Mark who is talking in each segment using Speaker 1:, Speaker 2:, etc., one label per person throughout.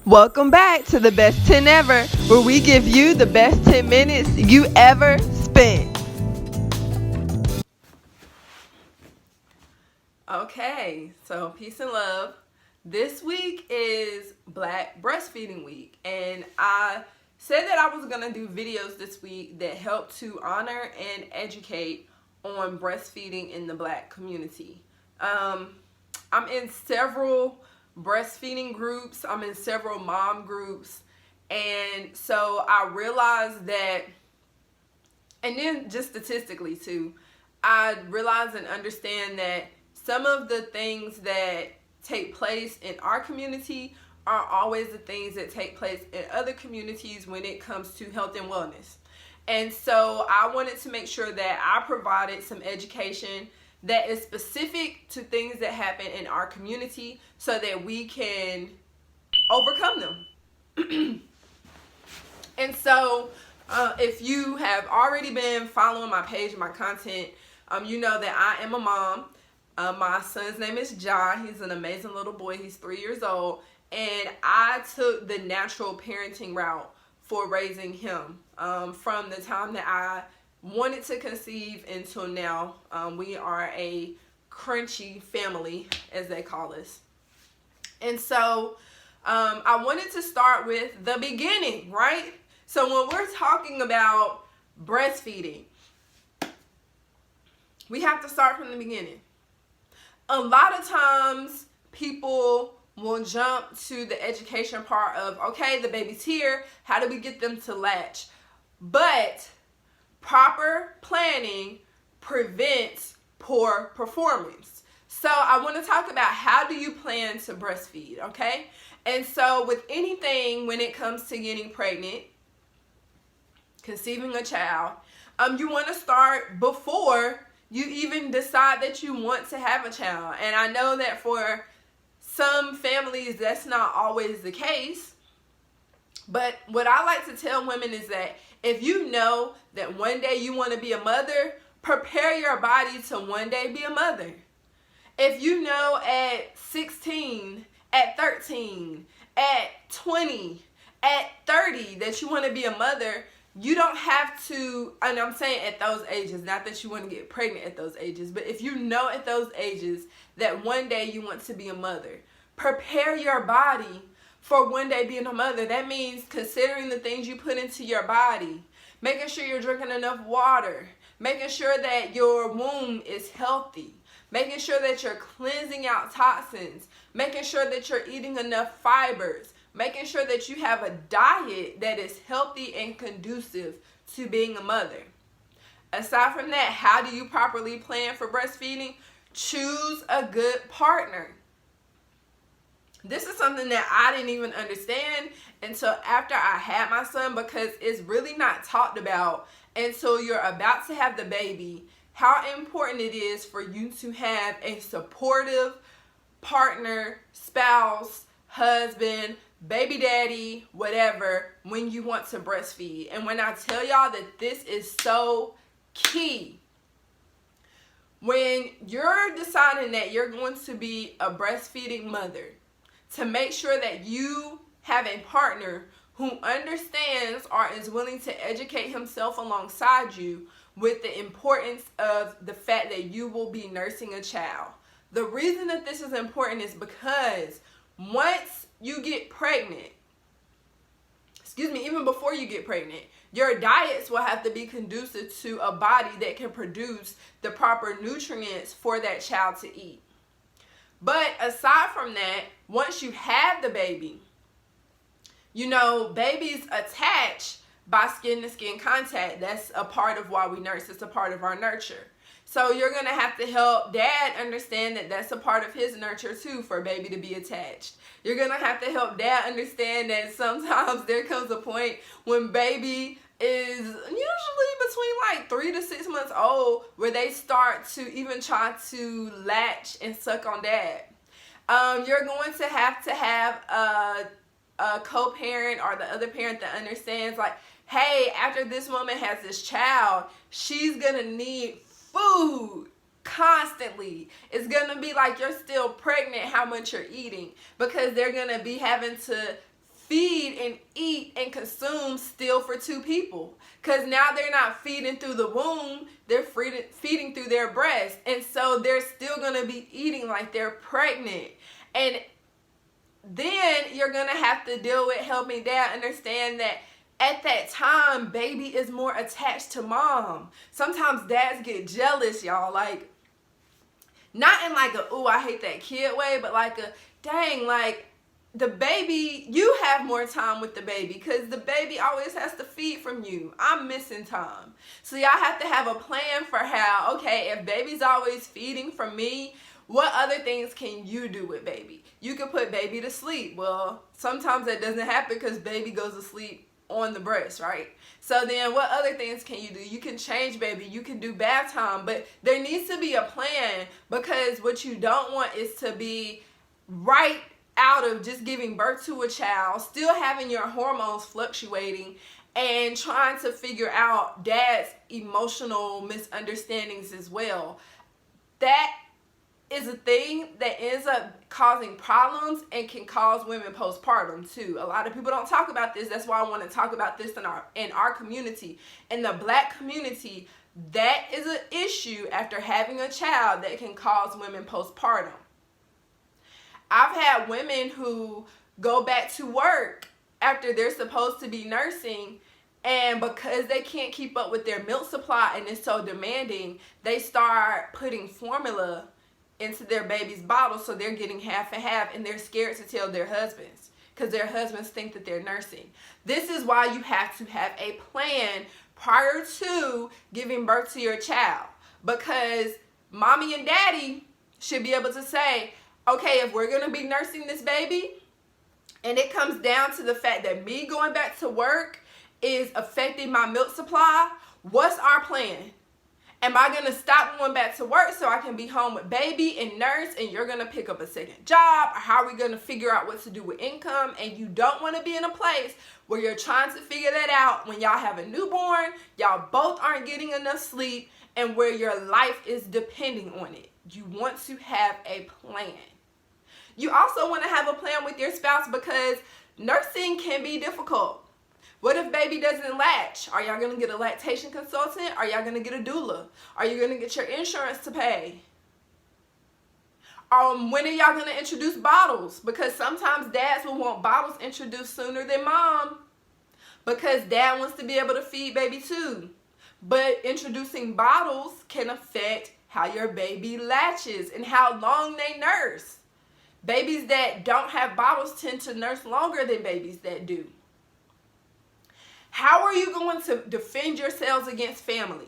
Speaker 1: Welcome back to the best 10 ever, where we give you the best 10 minutes you ever spent. Okay, so peace and love. This week is Black Breastfeeding Week, and I said that I was going to do videos this week that help to honor and educate on breastfeeding in the Black community. I'm in several breastfeeding groups, I'm in several mom groups, and so I realized that, and then just statistically too, I realize and understand that some of the things that take place in our community are always the things that take place in other communities when it comes to health and wellness. And so I wanted to make sure that I provided some education that is specific to things that happen in our community so that we can overcome them. And so if you have already been following my page and my content, you know that I am a mom. My son's name is John. He's an amazing little boy. He's 3 years old. And I took the natural parenting route for raising him from the time that I wanted to conceive until now. We are a crunchy family, as they call us. And so I wanted to start with the beginning, right? So when we're talking about breastfeeding, we have to start from the beginning. A lot of times people will jump to the education part of, okay, the baby's here, how do we get them to latch? But proper planning prevents poor performance. So I want to talk about how do you plan to breastfeed, okay? And so with anything when it comes to getting pregnant, conceiving a child, you want to start before you even decide that you want to have a child. And I know that for some families that's not always the case. But what I like to tell women is that if you know that one day you want to be a mother, prepare your body to one day be a mother. If you know at 16, at 13, at 20, at 30 that you want to be a mother, you don't have to, and I'm saying at those ages, not that you want to get pregnant at those ages, but if you know at those ages that one day you want to be a mother, prepare your body for one day being a mother. That means considering the things you put into your body, making sure you're drinking enough water, making sure that your womb is healthy, making sure that you're cleansing out toxins, making sure that you're eating enough fibers, making sure that you have a diet that is healthy and conducive to being a mother. Aside from that, how do you properly plan for breastfeeding? Choose a good partner. This is something that I didn't even understand until after I had my son, because it's really not talked about until you're about to have the baby, how important it is for you to have a supportive partner, spouse, husband, baby daddy, whatever, when you want to breastfeed. And when I tell y'all that this is so key, when you're deciding that you're going to be a breastfeeding mother, to make sure that you have a partner who understands or is willing to educate himself alongside you with the importance of the fact that you will be nursing a child. The reason that this is important is because once you get pregnant, even before you get pregnant, your diets will have to be conducive to a body that can produce the proper nutrients for that child to eat. But aside from that, once you have the baby, you know, babies attach by skin-to-skin contact. That's a part of why we nurse. It's a part of our nurture. So you're going to have to help dad understand that that's a part of his nurture too, for a baby to be attached. You're going to have to help dad understand that sometimes there comes a point when baby is usually between like 3 to 6 months old where they start to even try to latch and suck on dad. You're going to have a co-parent or the other parent that understands, like, hey, after this woman has this child, she's going to need food constantly. It's going to be like you're still pregnant how much you're eating, because they're going to be having to feed and eat and consume still for two people. Because now they're not feeding through the womb, they're feeding through their breast. And so they're still going to be eating like they're pregnant. And then you're going to have to deal with helping dad understand that at that time, baby is more attached to mom. Sometimes dads get jealous, y'all. Like, not in like a, ooh, I hate that kid way, but like a, dang, like, the baby, you have more time with the baby because the baby always has to feed from you. I'm missing time. So y'all have to have a plan for how, okay, if baby's always feeding from me, what other things can you do with baby? You can put baby to sleep. Well, sometimes that doesn't happen because baby goes to sleep on the breast, right? So then what other things can you do? You can change baby, you can do bath time, but there needs to be a plan, because what you don't want is to be right out of just giving birth to a child, still having your hormones fluctuating, and trying to figure out dad's emotional misunderstandings as well. That is a thing that ends up causing problems and can cause women postpartum too. A lot of people don't talk about this. That's why I want to talk about this in our community. In the Black community, that is an issue after having a child that can cause women postpartum. I've had women who go back to work after they're supposed to be nursing, and because they can't keep up with their milk supply and it's so demanding, they start putting formula into their baby's bottle, so they're getting half and half, and they're scared to tell their husbands because their husbands think that they're nursing. This is why you have to have a plan prior to giving birth to your child, because mommy and daddy should be able to say, okay, if we're going to be nursing this baby and it comes down to the fact that me going back to work is affecting my milk supply, what's our plan? Am I going to stop going back to work so I can be home with baby and nurse, and you're going to pick up a second job? Or how are we going to figure out what to do with income? And you don't want to be in a place where you're trying to figure that out when y'all have a newborn, y'all both aren't getting enough sleep, and where your life is depending on it. You want to have a plan. You also want to have a plan with your spouse, because nursing can be difficult. What if baby doesn't latch? Are y'all going to get a lactation consultant? Are y'all going to get a doula? Are you going to get your insurance to pay? When are y'all going to introduce bottles? Because sometimes dads will want bottles introduced sooner than mom, because dad wants to be able to feed baby too. But introducing bottles can affect how your baby latches and how long they nurse. Babies that don't have bottles tend to nurse longer than babies that do. How are you going to defend yourselves against family?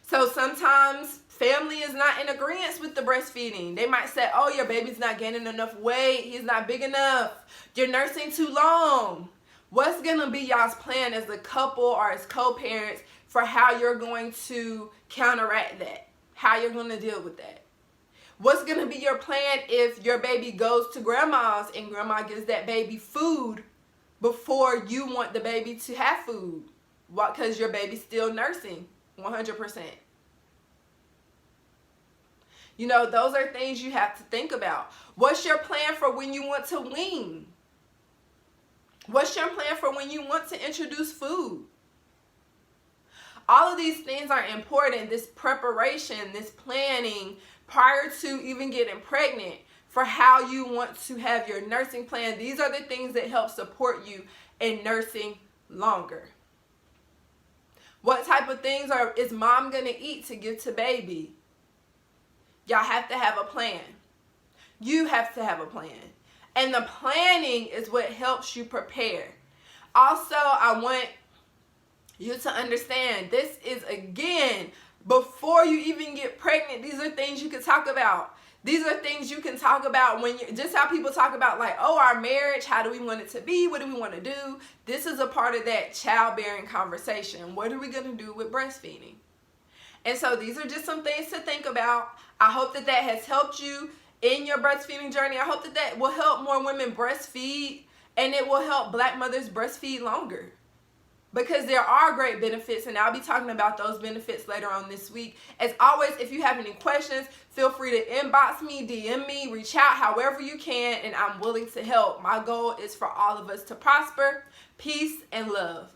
Speaker 1: So sometimes family is not in agreement with the breastfeeding. They might say, oh, your baby's not gaining enough weight. He's not big enough. You're nursing too long. What's going to be y'all's plan as a couple or as co-parents for how you're going to counteract that? How you're going to deal with that? What's going to be your plan if your baby goes to grandma's and grandma gives that baby food before you want the baby to have food? What? Because your baby's still nursing 100%. You know, those are things you have to think about. What's your plan for when you want to wean? What's your plan for when you want to introduce food? All of these things are important. This preparation, this planning prior to even getting pregnant, for how you want to have your nursing plan. These are the things that help support you in nursing longer. What type of things is mom going to eat to give to baby? Y'all have to have a plan. You have to have a plan. And the planning is what helps you prepare. Also, I want you to understand, this is, again, before you even get pregnant, these are things you can talk about. These are things you can talk about when you, just how people talk about like, oh, our marriage, how do we want it to be? What do we want to do? This is a part of that childbearing conversation. What are we going to do with breastfeeding? And so these are just some things to think about. I hope that that has helped you in your breastfeeding journey. I hope that that will help more women breastfeed, and it will help Black mothers breastfeed longer. because there are great benefits, and I'll be talking about those benefits later on this week. As always, if you have any questions, feel free to inbox me, DM me, reach out however you can, and I'm willing to help. My goal is for all of us to prosper. Peace and love.